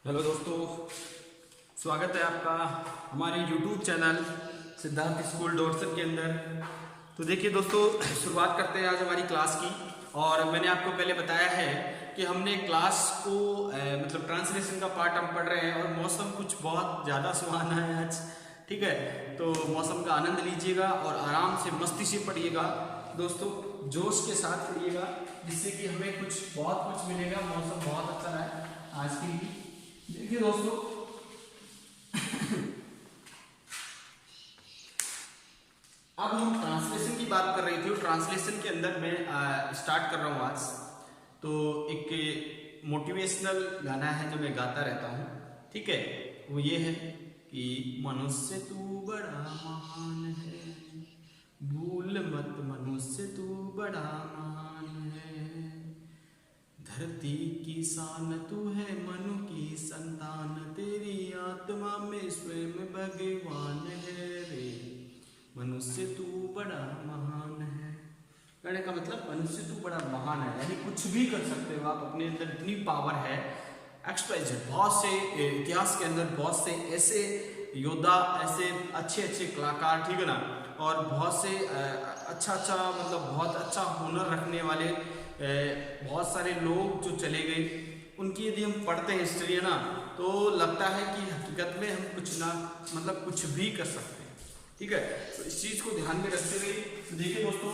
Hello दोस्तों, स्वागत है आपका हमारे YouTube चैनल सिद्धार्थ स्कूल डॉटसन के अंदर। तो देखिए दोस्तों, शुरुआत करते हैं आज हमारी क्लास की। और मैंने आपको पहले बताया है कि हमने क्लास को मतलब ट्रांसलेशन का पार्ट हम पढ़ रहे हैं और मौसम कुछ बहुत ज़्यादा सुहाना है आज। ठीक है, तो मौसम का आनंद लीजिएगा और आराम से मस्ती से पढ़िएगा दोस्तों, जोश के साथ पढ़िएगा, जिससे कि हमें बहुत कुछ मिलेगा। मौसम बहुत अच्छा रहा है आज के लिए। देखिए दोस्तों, अब हम ट्रांसलेशन की बात कर रहे थे और ट्रांसलेशन के अंदर मैं स्टार्ट कर रहा हूं आज। तो एक मोटिवेशनल गाना है जो मैं गाता रहता हूं, ठीक है। वो ये है कि मनुष्य तू बड़ा महान है, भूल मत मनुष्य तू बड़ा महान है, धरती की शान तू है, मनु की संतान, तेरी आत्मा में स्वयं भगवान है रे, मनुष्य तू बड़ा महान है। कहने का मतलब मनुष्य तू बड़ा महान है, यानी कुछ भी कर सकते हो आप, अपने अंदर इतनी पावर है। एक्सप्रेस बहुत से इतिहास के अंदर बहुत से ऐसे योद्धा, ऐसे अच्छे अच्छे कलाकार, ठीक है ना, और बहुत से अच्छा मतलब बहुत अच्छा हुनर रखने वाले बहुत सारे लोग जो चले गए, उनकी यदि हम पढ़ते हैं हिस्ट्री है ना, तो लगता है कि हकीकत में हम कुछ ना मतलब कुछ भी कर सकते हैं। ठीक है, तो इस चीज़ को ध्यान में रखते हुए देखिए दोस्तों,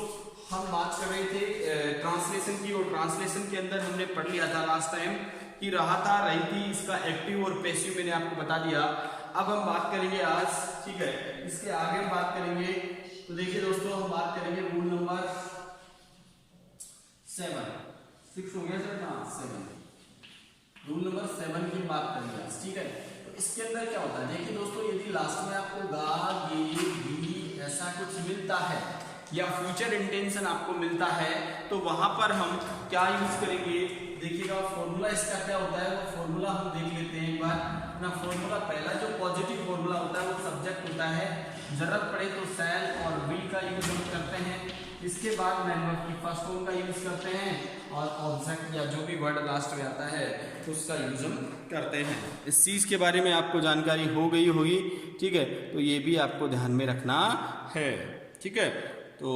हम बात कर रहे थे ट्रांसलेशन की, और ट्रांसलेशन के अंदर हमने पढ़ लिया था लास्ट टाइम कि रहा था, रही थी, इसका एक्टिव और पैसिव मैंने आपको बता दिया। अब हम बात करेंगे आज, ठीक है, इसके आगे हम बात करेंगे। तो देखिए दोस्तों, हम बात करेंगे रूल नंबर 6 हो गया सर, हाँ 7, रूल नंबर 7 की बात करेंगे आज, ठीक है। तो इसके अंदर क्या होता है, देखिए दोस्तों, यदि लास्ट में आपको गा ये भी ऐसा कुछ मिलता है या फ्यूचर इंटेंशन आपको मिलता है, तो वहां पर हम क्या यूज करेंगे, देखिएगा फॉर्मूला इसका क्या होता है, वो फॉर्मूला हम देख लेते हैं एक बार ना। फॉर्मूला पहला जो पॉजिटिव फॉर्मूला होता है वो सब्जेक्ट होता है, जरूरत पड़े तो शैल और विल का यूज हम करते हैं। इसके बाद मेंबर की फर्स्ट फॉर्म का यूज करते हैं, और ऑब्जेक्ट या जो भी वर्ड लास्ट में आता है उसका यूज हम करते हैं। इस चीज के बारे में आपको जानकारी हो गई होगी, ठीक है, तो ये भी आपको ध्यान में रखना है, ठीक है। तो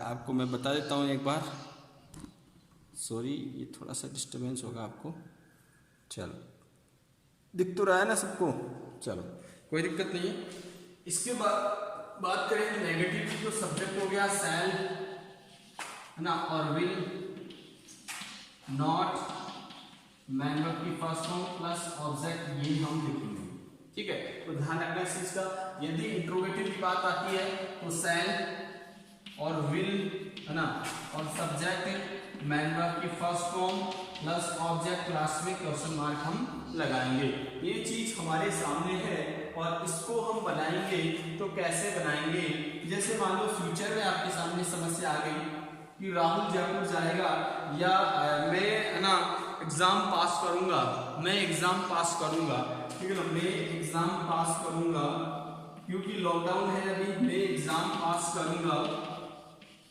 आपको मैं बता देता हूँ एक बार, सॉरी ये थोड़ा सा डिस्टरबेंस होगा आपको, चलो दिख तो रहा है ना सबको, चलो कोई दिक्कत नहीं है। इसके बाद बात करें तो नेगेटिव जो सब्जेक्ट हो गया शैल है ना, और विल, नॉट, मेंबर की फर्स्ट फॉर्म प्लस ऑब्जेक्ट, ये हम लिखेंगे, ठीक है। तो ध्यान रखना इस चीज का, यदि इंट्रोगेटिव की बात आती है तो शैल और विल है ना, और सब्जेक्ट मेंबर की first form plus object, last में क्वेश्चन मार्क हम लगाएंगे। ये चीज हमारे सामने है और इसको हम बनाएंगे तो कैसे बनाएंगे, जैसे मान लो फ्यूचर में आपके सामने समस्या आ गई कि राहुल जयपुर जाएगा या मैं है ना एग्जाम पास करूंगा, मैं एग्जाम पास करूंगा, ठीक है ना, मैं एग्जाम पास करूंगा क्योंकि लॉकडाउन है अभी, मैं एग्जाम पास करूंगा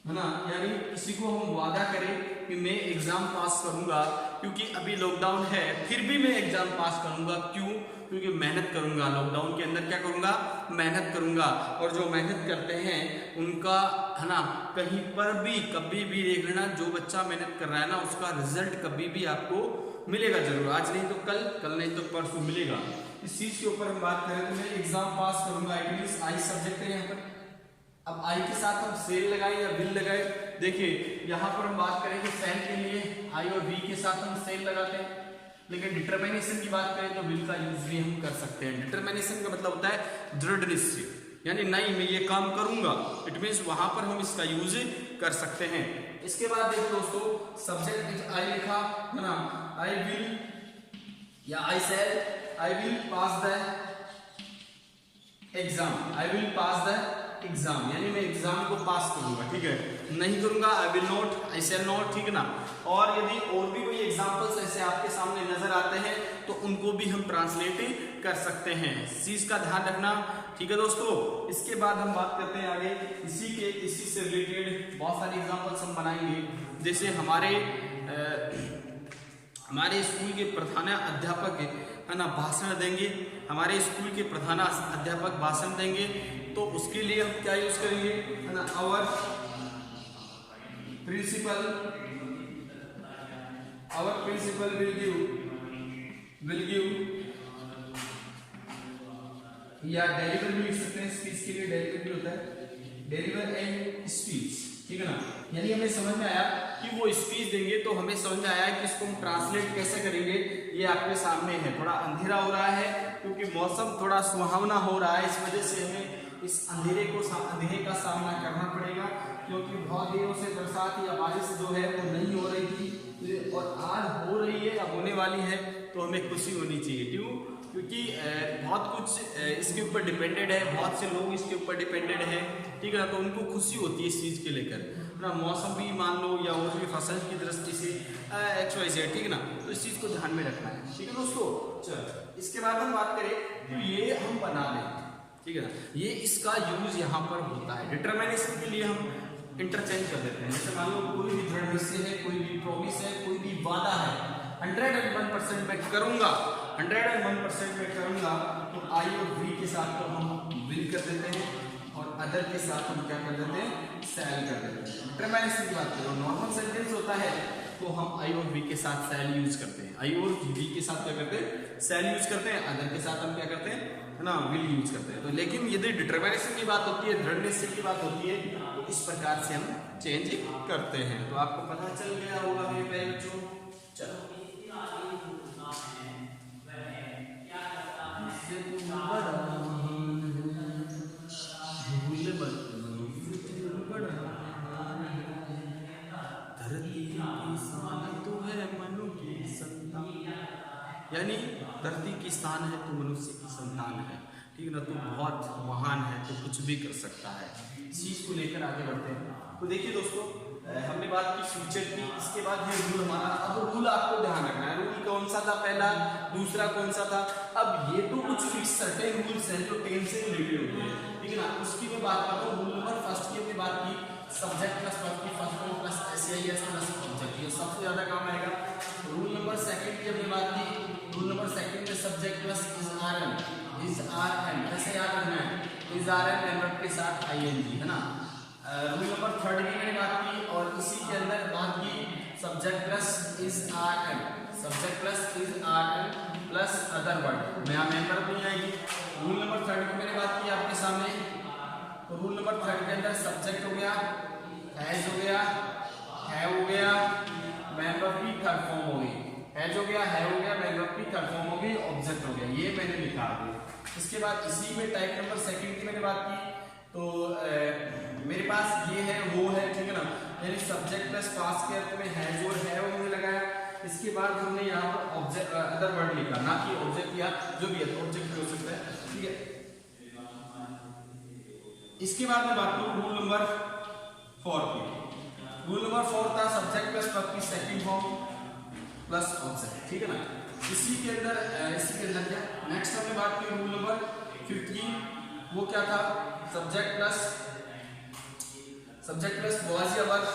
है ना, यानी किसी को हम वादा करें कि मैं एग्जाम पास करूंगा क्योंकि अभी लॉकडाउन है, फिर भी मैं एग्जाम पास करूंगा, क्यों, क्योंकि मेहनत करूंगा, लॉकडाउन के अंदर क्या करूंगा, मेहनत करूंगा। और जो मेहनत करते हैं उनका है ना, कहीं पर भी कभी भी देख लेना, जो बच्चा मेहनत कर रहा है ना उसका रिजल्ट कभी भी आपको मिलेगा जरूर, आज नहीं तो कल, कल नहीं तो परसों मिलेगा। इस चीज के ऊपर हम बात करें तो मैं एग्जाम पास करूंगा, इट मींस आई सब्जेक्ट है यहाँ पर। अब आई के साथ हम सेल लगाए या बिल लगाए, देखिए यहाँ पर हम बात करें कि सेल के लिए आई और बी के साथ हम सेल लगाते हैं, लेकिन डिटरमिनेशन की बात करें तो बिल का यूज भी हम कर सकते हैं। डिटरमिनेशन का मतलब होता है दृढ़ निश्चय, यानी नहीं मैं ये काम करूंगा, इट मींस वहां पर हम इसका यूज कर सकते हैं। इसके बाद देखो दोस्तों, सब्जेक्ट आई लिखा है ना, आई विल या I shall, I will pass the exam, I will pass the exam, यानी मैं एग्जाम को पास करूंगा, ठीक है, नहीं करूंगा I will not, I shall not, ठीक है ना। और यदि और भी कोई एग्जांपल्स ऐसे आपके सामने नजर आते हैं तो उनको भी हम ट्रांसलेट कर सकते हैं, इस चीज का ध्यान रखना, ठीक है दोस्तों। इसके बाद हम बात करते हैं आगे, इसी से रिलेटेड बहुत सारे एग्जांपल्स हम बनाएंगे, जैसे हमारे हमारे स्कूल के प्रधान अध्यापक है ना भाषण देंगे, हमारे स्कूल के प्रधान अध्यापक भाषण देंगे, तो उसके लिए हम क्या यूज करेंगे है ना, आवर प्रिंसिपल विल गिव या डेलीवर भी लिख सकते हैं, स्पीच के लिए डेलीवर भी होता है, डेलीवर एंड स्पीच, ठीक है ना। यानी हमें समझ में आया कि वो स्पीच देंगे, तो हमें समझ में आया कि इसको हम ट्रांसलेट कैसे करेंगे। ये आपके सामने है, थोड़ा अंधेरा हो रहा है क्योंकि मौसम थोड़ा सुहावना हो रहा है, इस वजह से हमें इस अंधेरे का सामना करना पड़ेगा, क्योंकि बहुत दिनों से बरसात या बारिश जो है वो नहीं हो रही थी और आज हो रही है, अब होने वाली है, तो हमें खुशी होनी चाहिए। क्यों? क्योंकि बहुत कुछ इसके ऊपर डिपेंडेड है, बहुत से लोग इसके ऊपर डिपेंडेड हैं, ठीक है ना, तो उनको खुशी होती है इस चीज़ के लेकर ना, मौसम भी मान लो या और भी फसल की दृष्टि से XYZ, ठीक है ना, तो इस चीज़ को ध्यान में रखना है, ठीक है दोस्तों। चलो इसके बाद हम बात करें तो ये हम बना लें, ठीक है ना, ये इसका यूज यहाँ पर होता है। डिटरमिनेशन के लिए हम इंटरचेंज कर देते हैं, जैसे मान लो कोई भी दृढ़ निश्चय है, कोई भी प्रॉमिस है, कोई भी वादा है, 101% मैं करूंगा, 101% में करूंगा, तो आई और वी के साथ तो हम विल कर देते हैं और अदर के साथ हम क्या कर देते हैं, शैल कर देते हैं। डिटरमिनेशन की बात करो, नॉर्मल सेंटेंस होता है तो हम आई और वी के साथ शैल यूज करते हैं, आई और वी के साथ क्या करते हैं, शैल यूज करते हैं, अदर के साथ हम क्या करते हैं है ना, विल यूज करते हैं। तो लेकिन यदि डिटरमिनेशन की बात होती है, दृढ़ निश्चय की बात होती है, तो इस प्रकार से हम चेंज करते हैं। तो आपको पता चल गया होगा मेरे प्यारे बच्चों। चलो यानी धरती की स्थान है तो मनुष्य की संतान है, ठीक है ना, तो बहुत महान है, तो कुछ भी कर सकता है। इस चीज को लेकर आगे बढ़ते हैं। तो देखिए दोस्तों, हमने बात की फ्यूचर की, इसके बाद ये रूल हमारा, अब रूल आपको ध्यान रखना है, रूल कौन सा था पहला, दूसरा कौन सा था। अब ये तो कुछ फिक्स सर्टेन रूल्स हैं जो टेंस से रिलेटेड होते हैं, ठीक है ना, उसकी मैं बात करता हूँ। रूल नंबर फर्स्ट की हमने बात की, सब्जेक्ट प्लस वर्ब की first form plus SAIS plus object, ये सबसे ज्यादा काम आएगा। रूल नंबर सेकंड की हमने बात की, रूल नंबर सेकंड में subject plus is are an, ऐसे याद रखना है, इज आर एन एंड के साथ ING, है ना। रूल नंबर थर्ड की मैंने बात की और इसी के अंदर बात की subject plus is are an, subject plus is are an plus other word, नया मेंबर नहीं आएगी। रूल नंबर थर्ड की मैंने बात की आपके सामने, तो रूल नंबर थर्ड के अंदर सब्जेक्ट हो गया, हैज हो गया, है हो गया, मेंबर की थर्ड फॉर्म हो गई, हैज हो गया, है हो गया, मेंबर की थर्ड फॉर्म हो गई, ऑब्जेक्ट हो गया, ये मैंने लिखा है। इसके बाद इसी में टाइप नंबर सेकंड की मैंने बात की, तो मेरे पास ये है वो है, ठीक है ना, यानी सब्जेक्ट प्लस पास्ट के अर्थ में हैज और है वो हमने लगाया। इसके बाद हमने यहाँ पर ऑब्जेक्ट अदर वर्ड लिखा, ना कि ऑब्जेक्ट या जो भी है, तो ऑब्जेक्ट भी हो सकता है, ठीक है। इसके बाद मैं बात करूँ रूल नंबर 4 की। रूल नंबर 4 था सब्जेक्ट प्लस वर्ब की सेकंड फॉर्म प्लस ऑब्जेक्ट, ठीक है ना। इसी के अंदर क्या नेक्स्ट हमने बात की रूल नंबर 5 की, वो क्या था, सब्जेक्ट प्लस वॉज या वर्ब,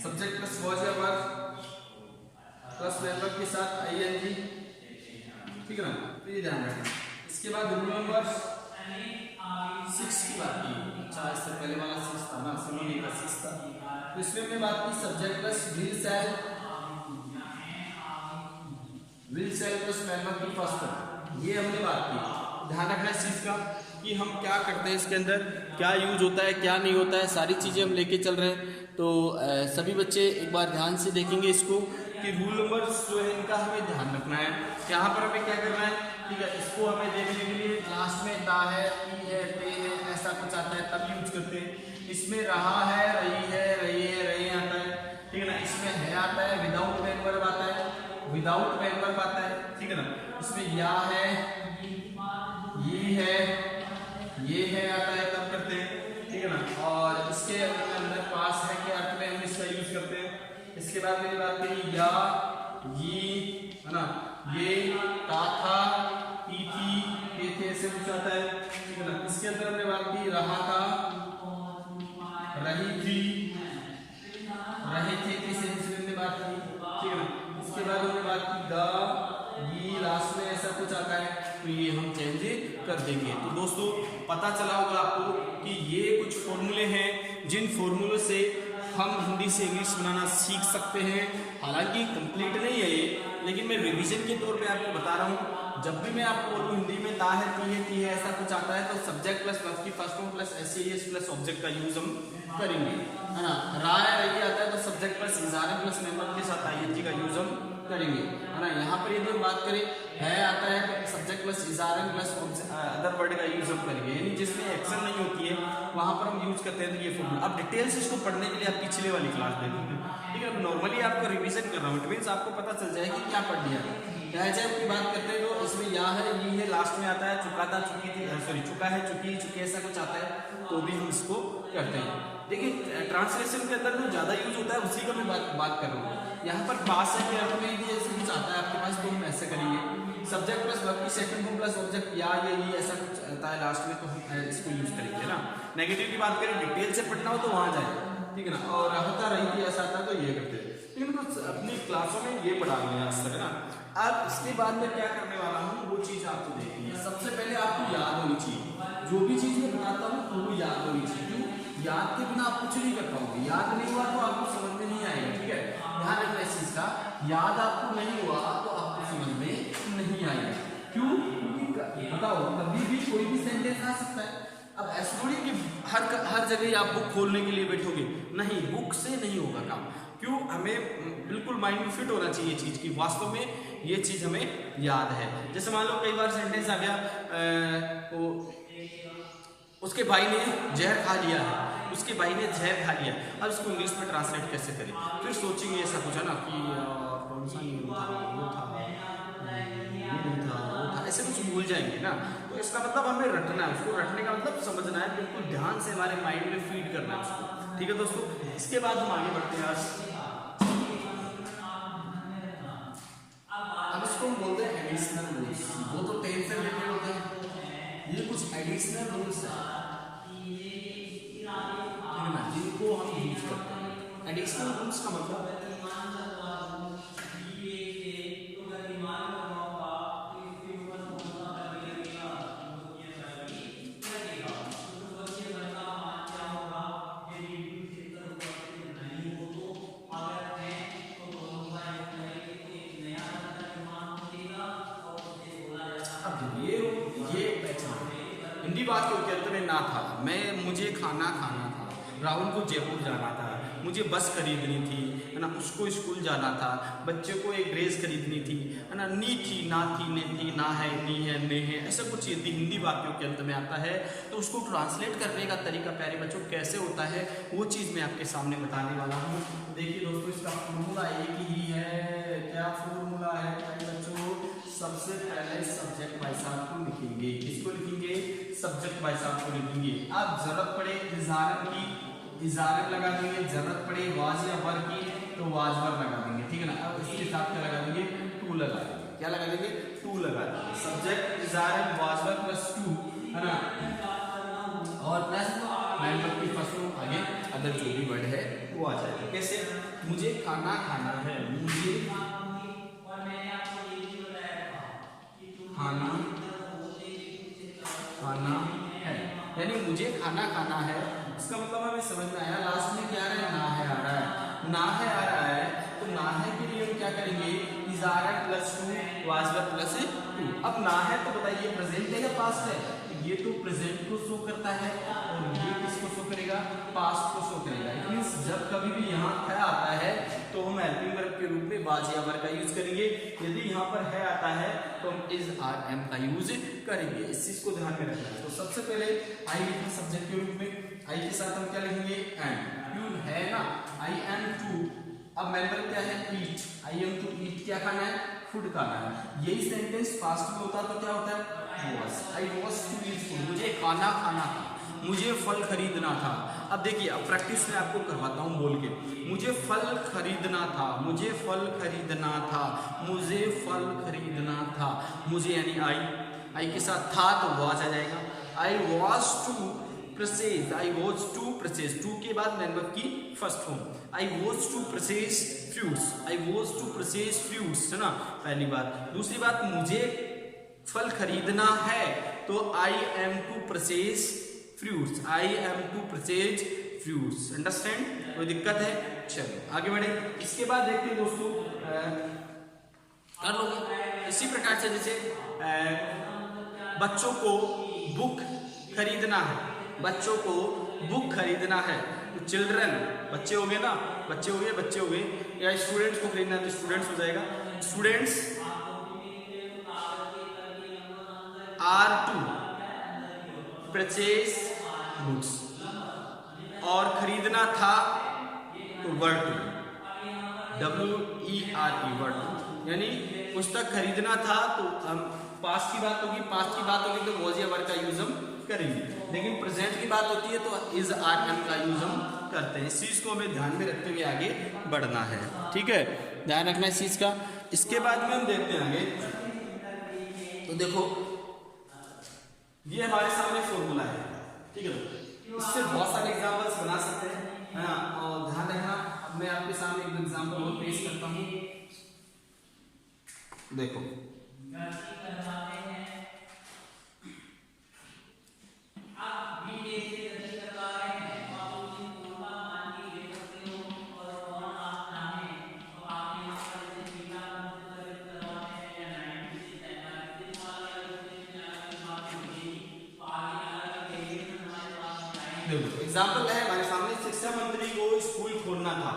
सब्जेक्ट प्लस वॉज या वर्ब प्लस वर्ब के साथ ING, ठीक है ना, तो ये ध्यान रखना। इसके बाद रूल नंबर 6 की बात की, अच्छा इससे पहले वाला 6 था ना, समझने का 6 था, तो इसमें हमने बात की subject plus will shall plus member की फर्स्ट फॉर्म, ये हमने बात की। ध्यान रखना इस चीज का कि हम क्या करते हैं, इसके अंदर क्या यूज होता है क्या नहीं होता है, सारी चीजें हम लेके चल रहे हैं। तो सभी बच्चे एक बार ध्यान से देखेंगे इसको कि रूल नंबर जो है इनका हमें ध्यान रखना है। यहाँ पर हमें क्या करना है, ठीक है, इसको हमें देखने के लिए लास्ट में ता है, ई है, ते है, ऐसा कुछ आता है तब यूज करते हैं। इसमें रहा है, रही आता है, ठीक है ना। इसमें है आता है, विदाउट मेन वर्ब आता है, विदाउट मेन वर्ब आता है, ठीक है ना। इसमें या है, ये है आता है तब करते हैं, ठीक है ना। और इसके अंदर पास है के अर्थ में हम इसका यूज करते हैं। इसके बाद मैंने बात करी या, ये है ना, ये, ता था, ती थी, ये थे, ऐसे कुछ आता है, ठीक है ना। इसके अंदर हमने बात की रहा था, रही थी, रहे थे, किस सेंस में हमने बात तो ये हम चेंज कर देंगे। तो दोस्तों पता चला होगा आपको कि ये कुछ फॉर्मूले हैं जिन फॉर्मूलों से हम हिंदी से इंग्लिश बनाना सीख सकते हैं। हालांकि कंप्लीट नहीं है ये, लेकिन मैं रिवीजन के तौर पे आपको बता रहा हूँ। जब भी मैं आपको बोलूँ हिंदी में ता है, ती है ऐसा कुछ आता है तो सब्जेक्ट प्लस वर्ब की first form plus S plus object का यूज हम करेंगे, है ना। रा है रही आता है तो subject plus is are plus member के साथ आईएनजी का यूज हम करेंगे, है ना। यहाँ पर यदि हम बात करें है आता है तो subject plus is are plus other word का यूज हम करेंगे, यानी जिसमें एक्शन नहीं होती है वहां पर हम यूज करते हैं तो ये फॉर्मूला। अब डिटेल्स इसको पढ़ने के लिए आप पिछले वाली क्लास देखेंगे, ठीक है। नॉर्मली आपको रिवीजन कर रहा हूँ, इट मीन्स आपको पता चल जाएगा क्या पढ़ लिया। एडजेक्टिव की बात करते हैं तो इसमें या है, ये है, लास्ट में आता है चुका था, चुकी थी, सॉरी चुका है, चुकी, चुके, ऐसा कुछ आता है तो भी हम इसको करते हैं। देखिए ट्रांसलेशन के अंदर जो ज्यादा यूज होता है उसी का मैं बात कर रहा हूँ। यहाँ पर पास है कि अर्थ में यदि ऐसा कुछ आता है आपके पास तो हम ऐसे करेंगे, सब्जेक्ट प्लस वर्ब की सेकंड फॉर्म प्लस ऑब्जेक्ट या ये ऐसा कुछ आता है लास्ट में तो हम इसको यूज करेंगे, ना। नेगेटिव की बात करें, डिटेल से पढ़ना हो तो वहां जाए, ठीक है ना। और होता रही थी ऐसा आता तो ये करते हैं, लेकिन तो अपनी क्लासों में ये पढ़ा लिया आज तक, है ना। अब इसके बाद में क्या करने वाला हूँ वो चीज आपको देखनी है। सबसे पहले आपको याद होनी चाहिए, जो भी चीज मैं बताता हूँ वो याद होनी चाहिए। क्यों? याद के बिना आप कुछ नहीं कर पाओगे, याद नहीं हुआ तो आपको समझ में नहीं आएगा, ठीक है। ध्यान रखना इस चीज का, याद आपको नहीं हुआ तो आपको समझ में नहीं आएगा। क्यों? क्योंकि बताओ कभी भी कोई भी सेंटेंस आ सकता है। अब ऐसा थोड़ी कि हर जगह आप बुक खोलने के लिए बैठोगे, नहीं, बुक से नहीं होगा काम। क्यों? हमें बिल्कुल माइंड में फिट होना चाहिए चीज की वास्तव में ये चीज हमें याद है। जैसे मान लो कई बार सेंटेंस आ गया तो उसके भाई ने जहर खा लिया है, उसके भाई ने जहर खा लिया, अब इसको इंग्लिश में ट्रांसलेट कैसे करें? फिर सोचेंगे ऐसा कुछ, है ना, कि कौन सा नियम था, वो था, ये नहीं था, वो था, ऐसे कुछ भूल जाएंगे ना। तो इसका मतलब हमें रटना है, उसको रटने का मतलब समझना है, बिल्कुल ध्यान से हमारे माइंड में फीड करना है उसको, ठीक है दोस्तों। इसके बाद हम आगे बढ़ते हैं। अब इसको हम बोलते हैं एडिशनल रूल्स, वो तो 10 से रिलेटेड होते हैं। ये कुछ एडिशनल रूल्स है, जिनको हम यूज करते हैं। एडिशनल रूल्स का मतलब हिंदी बात के अंत में ना था, मुझे खाना खाना था, राहुल को जयपुर जाना था, मुझे बस खरीदनी थी, है ना, उसको स्कूल जाना था, बच्चे को एक ड्रेस खरीदनी थी, है ना, नी थी, ना थी, ने थी, ना है, नी है, ने है, ऐसा कुछ यदि हिंदी वाक्यों के अंत में आता है तो उसको ट्रांसलेट करने का तरीका प्यारे बच्चों कैसे होता है वो चीज़ मैं आपके सामने बताने वाला हूँ। देखिए दोस्तों, इसका फॉर्मूला एक ही है। क्या फॉर्मूला है प्यारे बच्चों? सबसे पहले सब्जेक्ट बाय साहब को लिखेंगे। किसको लिखेंगे? सब्जेक्ट बाय साहब को लिखेंगे। अब जरूरत पड़े इजारत की, इजारत लगा देंगे, जरूरत पड़े वाज या वर की तो वाज वर लगा देंगे, ठीक है ना। अब इसके साथ क्या लगा देंगे? टू लगा देंगे। क्या लगा देंगे? टू लगा देंगे। Subject is are to was were plus to, है ना, और प्लस मेंबर की फर्स्ट फॉर्म आगे अदर जो भी वर्ड है वो आ जाएगा। कैसे? मुझे खाना खाना है, मुझे खाना खाना है, यानी मुझे खाना खाना है। इसका मतलब हमें समझ में आया। लास्ट में क्या आ रहा है? ना है आ रहा है, ना है आ रहा है, तो ना है के लिए हम क्या करेंगे? Is are plus to was were plus to. अब ना है तो बताइए प्रेजेंट है या पास्ट है? ये तो प्रेजेंट को शो करता है और ये किसको शो करेगा? पास्ट को शो करेगा। इट मींस जब कभी भी यहाँ है आता है तो हम हेल्पिंग वर्ब के रूप में वाज या वर का यूज करेंगे। यदि यहाँ पर है आता है तो हम इज आर एम का यूज करेंगे। इस चीज को ध्यान में रखना है। तो सबसे पहले आई लिखेंगे सब्जेक्ट के रूप में, आई के साथ हम क्या लिखेंगे? एम। क्यों है ना, आई एम टू। अब मेंबर क्या है? ईट। आई एम टू ईट, क्या खाना है? फूड खाना है। यही सेंटेंस पास्ट में होता तो क्या होता है? was। I was to eat food, मुझे खाना खाना था, मुझे फल खरीदना था। अब देखिए, अब प्रैक्टिस में आपको करवाता हूँ बोल के। मुझे फल खरीदना था, मुझे फल खरीदना था, मुझे फल खरीदना था। मुझे यानी आई के साथ था तो was आ जाएगा। I was to purchase, I was to purchase, to के बाद मेंबर की first form. I was to purchase fruits, I was to purchase fruits, है ना, पहली बात। दूसरी बात, मुझे फल खरीदना है तो I am to purchase fruits, I am to purchase fruits. Understand? कोई दिक्कत है? चलो आगे बढ़े। इसके बाद देखते हैं दोस्तों, कर लोगे इसी प्रकार से, जैसे बच्चों को बुक खरीदना है, बच्चों को बुक खरीदना है तो चिल्ड्रन, बच्चे हो गए ना, बच्चे हो गए, या स्टूडेंट्स को खरीदना है तो स्टूडेंट्स हो जाएगा, students are to purchase books, और खरीदना था तो word to, WERE word to, यानी पुस्तक खरीदना था तो हम पास्ट की बात होगी, तो वॉज या वर्ड का यूज हम करेंगे, लेकिन प्रेजेंट की बात होती है तो इज आर एम का यूज हम करते हैं। इस चीज को हमें ध्यान में रखते हुए आगे बढ़ना है, ठीक है, ध्यान रखना इस चीज का। इसके बाद में हम देखते हैं आगे, तो देखो ये हमारे सामने फॉर्मूला है, ठीक है, इससे बहुत सारे एग्जांपल्स बना सकते हैं, है ना, और ध्यान रखना। अब मैं आपके सामने एक एग्जांपल और पेश करता हूँ, देखो एग्जाम्पल है हमारे सामने, शिक्षा मंत्री को स्कूल खोलना था,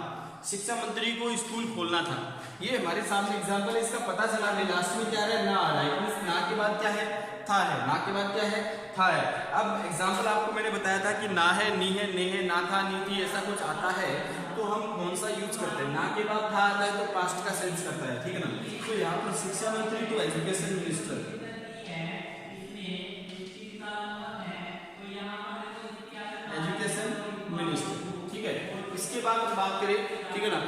शिक्षा मंत्री को स्कूल खोलना था, ये हमारे सामने एग्जाम्पल है। इसका पता चला हमें लास्ट में क्या है, ना आ रहा है, ना के बाद क्या है, था है, ना के बाद क्या है, था है। अब एग्जाम्पल आपको मैंने बताया था कि ना है, नी है, ने है, ना था, नी थी, ऐसा कुछ आता है तो हम कौन सा यूज करते हैं, ना के बाद था आता है तो पास्ट का सेंस करता है, ठीक है ना। तो यहाँ पर शिक्षा मंत्री तो एजुकेशन मिनिस्टर, ठीक है। इसके बाद हम बात करें, ठीक है ना,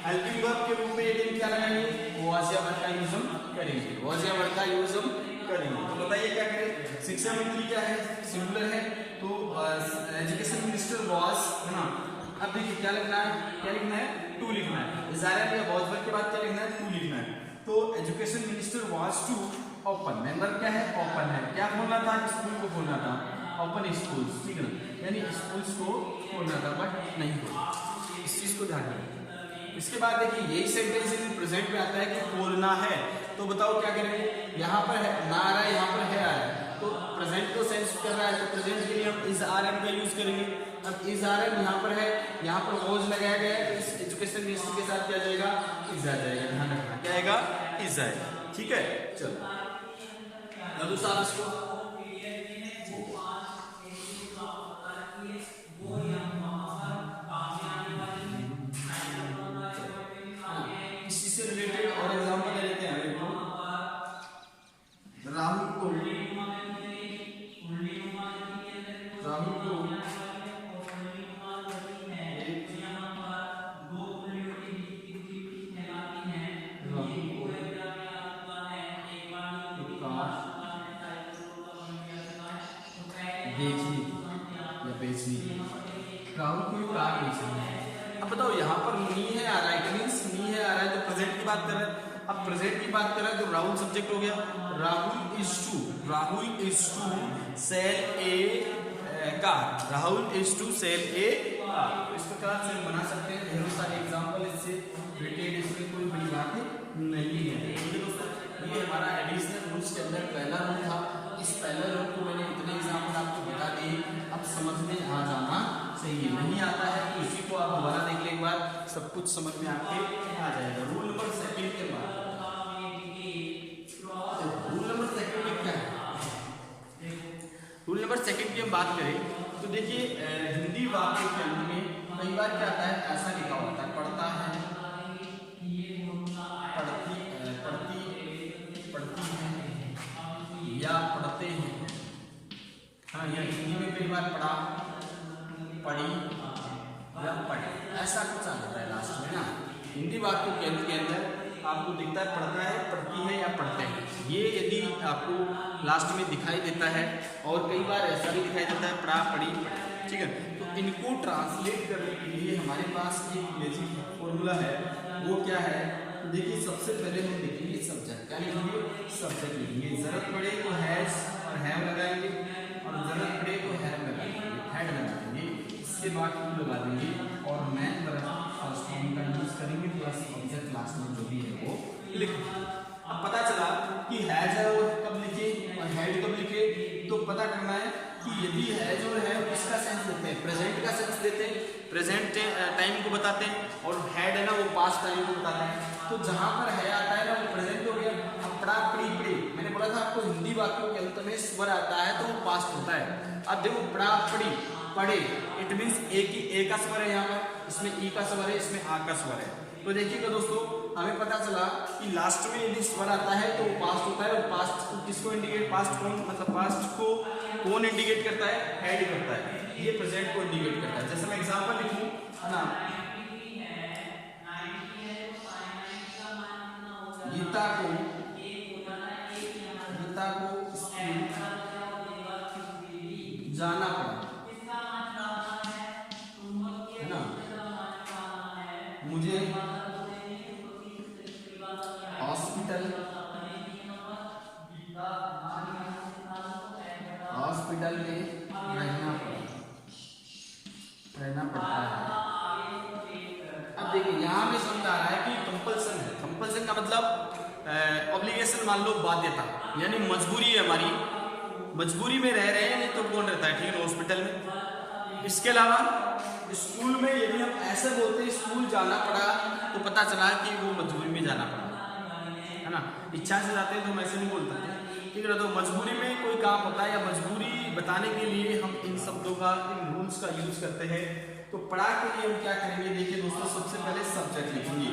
हेल्पिंग वर्ब के रूप में ये क्या लगाएंगे, वाज या वर्ड का यूज हम करेंगे, वाज या वर्ड का यूज हम करेंगे। तो बताइए क्या करें, शिक्षा मंत्री क्या है, सिंगुलर है, तो एजुकेशन मिनिस्टर वाज, है ना। अब देखिए क्या लिखना है, टू लिखना है, इजारा या वाज वर्ड के बाद क्या लिखना है, टू लिखना है। तो education minister was to open, member क्या है, ओपन है, क्या खोलना था, स्कूल को खोलना था, ओपन स्कूल्स, ठीक है ना, यानी स्कूल्स को खोलना था बट नहीं खोला, इस चीज को ध्यान रखना। इसके बाद देखिए यही सेंटेंस इन प्रेजेंट में आता है कि खोलना है, तो बताओ क्या करेंगे, यहाँ पर है ना आ रहा है, यहाँ पर है आ रहा है, तो प्रेजेंट को सेंस कर रहा है, तो प्रेजेंट के लिए हम इज आर एम का यूज करेंगे। अब इज आर एम यहाँ पर है, यहाँ पर वॉज लगाया गया है, तो इस एजुकेशन मिनिस्टर के साथ क्या जाएगा, इज आ जाएगा, ध्यान रखना क्या आएगा, इज आएगा, ठीक है। चलो लघु साहब इसको इसी से रिलेटेड और एग्जांपल ले लेते हैं। राहुल को राहुल को कार बेचनी है। अब बताओ यहाँ पर मी है आ रहा है, मींस मी है आ रहा है, तो प्रेजेंट की बात कर रहे हैं। अब प्रेजेंट की बात कर रहे हैं तो राहुल सब्जेक्ट हो गया, Rahul is to sell a car, Rahul is to sell a car. इस प्रकार से हम बना सकते हैं ढेरों सारे एग्जांपल इससे रिलेटेड, इसमें कोई बड़ी बात नहीं है। ये हमारा एडिशनल रूल्स के अंदर पहला रूल था। इस पहले रूल को मैंने इतने एग्जांपल आपको बता दिए, अब समझ में आ जाना चाहिए। नहीं आता है तो इसी को आप दोबारा देख लें एक बार, सब कुछ समझ में आपके आ जाएगा। रूल नंबर सेकंड के बाद रूल नंबर सेकंड में क्या है, रूल नंबर सेकंड की हम बात करें तो देखिए हिंदी वाक्य के अंत में कई बार क्या आता है, ऐसा लिखा होता है, पढ़ता है, पढ़ती है या पढ़ते हैं। हाँ, या हिंदी में कई बार पढ़ा, पढ़ी या पढ़े, ऐसा कुछ आ जाता है लास्ट में ना। हिंदी वाक्यों के अंत के अंदर आपको दिखता है पढ़ता है, पढ़ती है या पढ़ते हैं, ये यदि आपको लास्ट में दिखाई देता है, और कई बार ऐसा भी दिखाई देता है पढ़ा, पढ़ी, ठीक है। तो इनको ट्रांसलेट करने के लिए हमारे पास एक बेसिक फॉर्मूला है, वो क्या है, देखिए सबसे पहले हम देखेंगे सब्जेक्ट, क्या लिखेंगे? सब्जेक्ट लिखेंगे। जरूरत पड़े तो हैज और हैव लगाएंगे, और जरूरत पड़े तो हैव लगाएंगे, हैड लगा देंगे, इसके बाद टू लगा देंगे और मैन वर्ब फर्स्ट फॉर्म का यूज करेंगे प्लस ऑब्जेक्ट लास्ट में जो भी है वो लिखेंगे। अब पता चला कि हैज है और कब लिखे और हैड कब लिखे, तो पता करना है कि यदि हैज और हैव किसका सेंस लेते हैं? प्रेजेंट का सेंस लेते हैं, प्रेजेंट टाइम को बताते हैं, और हैड है ना वो पास्ट टाइम को बताता है। तो जहां पर है आता है ना वो प्रेजेंट हो गया। अब पढ़ा पढ़ी पढ़ी, मैंने बोला था आपको हिंदी वाक्यों के अंत में स्वर आता है तो वो पास्ट होता है। अब देखो पढ़ा पढ़ी पढ़े, इट मीन्स ए का स्वर है, यहाँ पर इसमें ई का स्वर है, इसमें आ का स्वर है। तो देखिएगा दोस्तों, हमें पता चला कि लास्ट में यदि स्वर आता है तो वो पास्ट होता है, और पास्ट किसको इंडिकेट, पास्ट कौन, मतलब पास्ट को कौन इंडिकेट करता है? हैड करता है। ये प्रेजेंट को इंडिकेट करता है। जैसे मैं एग्जांपल लिखूं है ना, गीता को स्कूल जाना पड़ा, है ना, मुझे हॉस्पिटल में रहना पड़ता है। अब देखिए यहाँ में समझ आ रहा है कि कंपल्सन है। कंपल्सन का मतलब ऑब्लिगेशन, मान लो बाध्यता, यानी मजबूरी है हमारी, मजबूरी में रह रहे हैं, नहीं तो कौन रहता है, ठीक है, हॉस्पिटल में। इसके अलावा स्कूल में यदि हम ऐसे बोलते हैं स्कूल जाना पड़ा, तो पता चला कि वो मजबूरी में जाना पड़ा, है ना। इच्छा से जाते हैं तो हम ऐसे नहीं बोल सकते, ठीक है। तो मजबूरी में कोई काम होता है या मजबूरी बताने के लिए हम इन शब्दों का, इन रूल्स का यूज करते हैं। तो पढ़ा के लिए हम क्या करेंगे? देखिए दोस्तों, सबसे पहले सब्जेक्ट लिखेंगे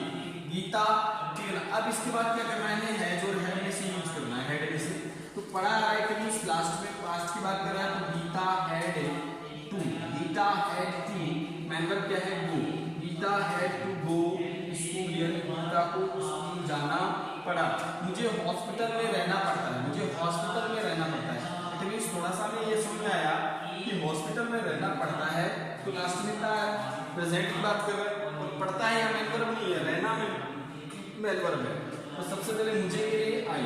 गीता, ठीक है ना। अब इसके बाद क्या करना है? हैज और हैव में से यूज करना है, हैड में से। तो पढ़ा राइट मींस लास्ट में पास्ट की बात कर रहा है, तो Gita had to, Gita had to, main verb क्या है? Go. Gita had to go school, यानी गीता को स्कूल जाना पड़ा। मुझे हॉस्पिटल में रहना पड़ता है, मुझे हॉस्पिटल में रहना पड़ता है। इट मींस थोड़ा सा में ये समझ में आया कि हॉस्पिटल में रहना पड़ता है, तो लास्ट में क्या है? प्रेजेंट की बात कर रहे हैं, और पढ़ता है या मैन वर्ब नहीं है, रहना में मैन वर्ब है। तो सबसे पहले मुझे के लिए आई,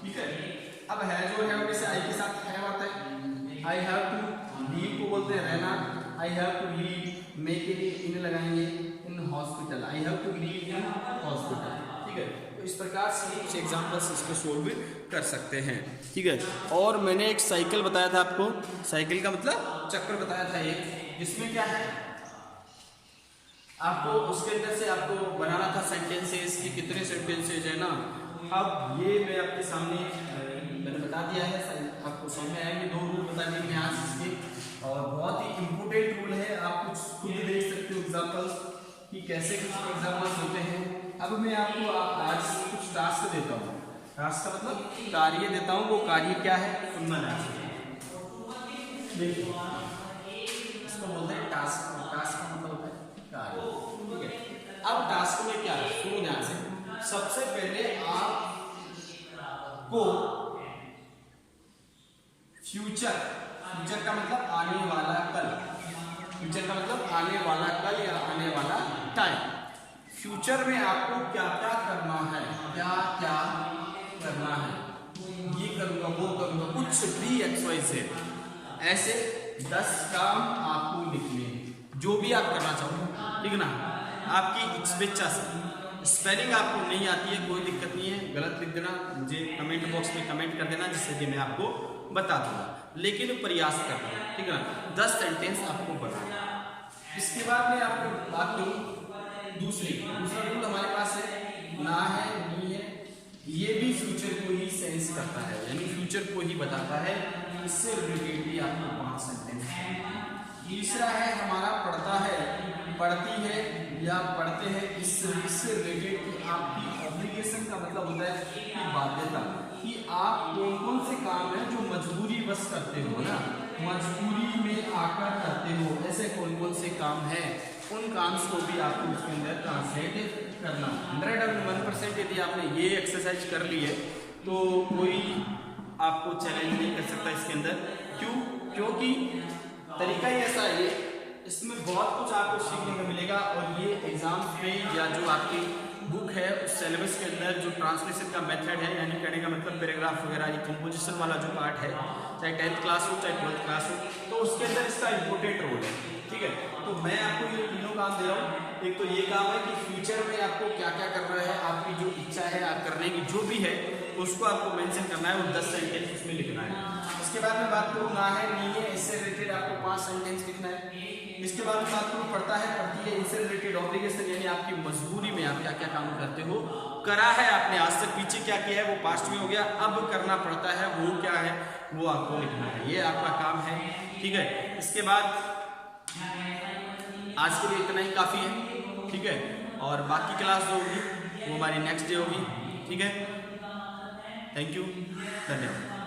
ठीक है। अब हैज और हैव में से आई के साथ हैव आता है। आई हैव टू लीव को बोलते हैं रहना, आई हैव टू लीव, मे के लिए इन लगाएंगे, in hospital, I have to live in hospital, ठीक है। तो इस प्रकार से कुछ एग्जांपल्स इसको सोल्व कर सकते हैं, ठीक है। और मैंने एक साइकिल बताया था आपको, साइकिल का मतलब चक्र बताया था एक, जिसमें क्या है आपको उसके अंदर से आपको बनाना था सेंटेंसेस की, कितने सेंटेंसेस है ना। अब ये मैं आपके सामने मैंने बता दिया है, आपको समझ में आएंगे। 2 रूल बता दिए मैं आज इसके, और बहुत ही इंपोर्टेंट रूल है, आप कुछ खुद देख सकते हो एग्जांपल्स कि कैसे कुछ एग्जांपल्स होते हैं। अब मैं आपको आज कुछ टास्क देता हूँ, टास्क का मतलब कार्य देता हूँ, वो कार्य क्या है सुनना चाहिए। देखिए इसको बोलते हैं टास्क, टास्क का मतलब होता है कार्य, ठीक है। अब टास्क में क्या है सुनो ध्यान से। सबसे पहले आपको फ्यूचर, फ्यूचर का मतलब आने वाला कल, फ्यूचर का मतलब आने वाला कल या आने वाला टाइम। फ्यूचर में आपको क्या क्या करना है, क्या क्या करना है, ये करूंगा वो करूंगा, कुछ भी XYZ, ऐसे 10 काम आपको लिखने हैं, जो भी आप करना चाहो, ठीक है ना। आपकी स्वेच्छा से, स्पेलिंग आपको नहीं आती है कोई दिक्कत नहीं है, गलत लिख देना, मुझे कमेंट बॉक्स में कमेंट कर देना, जिससे कि मैं आपको बता दूंगा, लेकिन प्रयास करना, ठीक है ना। 10 सेंटेंस आपको बताना। इसके बाद मैं आपको बात करूं दूसरा रूल हमारे पास है, ना है नहीं है, ये भी फ्यूचर को ही सेंस करता है, यानी फ्यूचर को ही बताता है। इससे रिलेटेड भी आपको 5 सेंटेंस। तीसरा है हमारा पढ़ता है, पढ़ती है या पढ़ते हैं, इससे रिलेटेड कि आपकी ऑब्लिगेशन का मतलब होता है कि बाध्यता, कि आप कौन कौन से काम हैं जो मजबूरी बस करते हो ना, मजबूरी में आकर करते हो, ऐसे कौन कौन से काम हैं, उन काम को भी आपको उसके अंदर ट्रांसलेट करना। 101% यदि आपने ये एक्सरसाइज कर ली है तो कोई आपको चैलेंज नहीं कर सकता इसके अंदर। क्यों? क्योंकि तरीका ही ऐसा है, इसमें बहुत कुछ आपको सीखने को मिलेगा, और ये एग्जाम में या जो आपकी बुक है सिलेबस के अंदर जो ट्रांसलेशन का मेथड है, यानी कहने का मतलब पैराग्राफ वगैरह ये कंपोजिशन वाला जो पार्ट है, चाहे 10th क्लास हो चाहे 12th क्लास हो, तो उसके अंदर इसका इम्पोर्टेंट रोल है। ठीक है, तो मैं आपको ये तीनों काम दे रहा हूँ। एक तो ये काम है कि फ्यूचर में आपको क्या क्या करना है, आपकी जो इच्छा है आप करने की जो भी है उसको आपको मेंशन करना है और 10 सेंटेंस उसमें लिखना है। इसके बाद में बात करूँ ना है नहीं है, इससे रिलेटेड आपको 5 सेंटेंस लिखना है। इसके बाद में बात करूँ पढ़ता है पढ़ती है, इससे रिलेटेड ऑब्लिगेशन यानी आपकी मजबूरी में आप क्या क्या काम करते हो, करा है आपने आज तक, पीछे क्या किया है वो पास्ट में हो गया, अब करना पड़ता है वो क्या है वो आपको लिखना है, ये आपका काम है। ठीक है, इसके बाद आज के लिए इतना ही काफ़ी है। ठीक है, और बाकी क्लास जो होगी वो हमारी नेक्स्ट डे होगी। ठीक है, थैंक यू, धन्यवाद।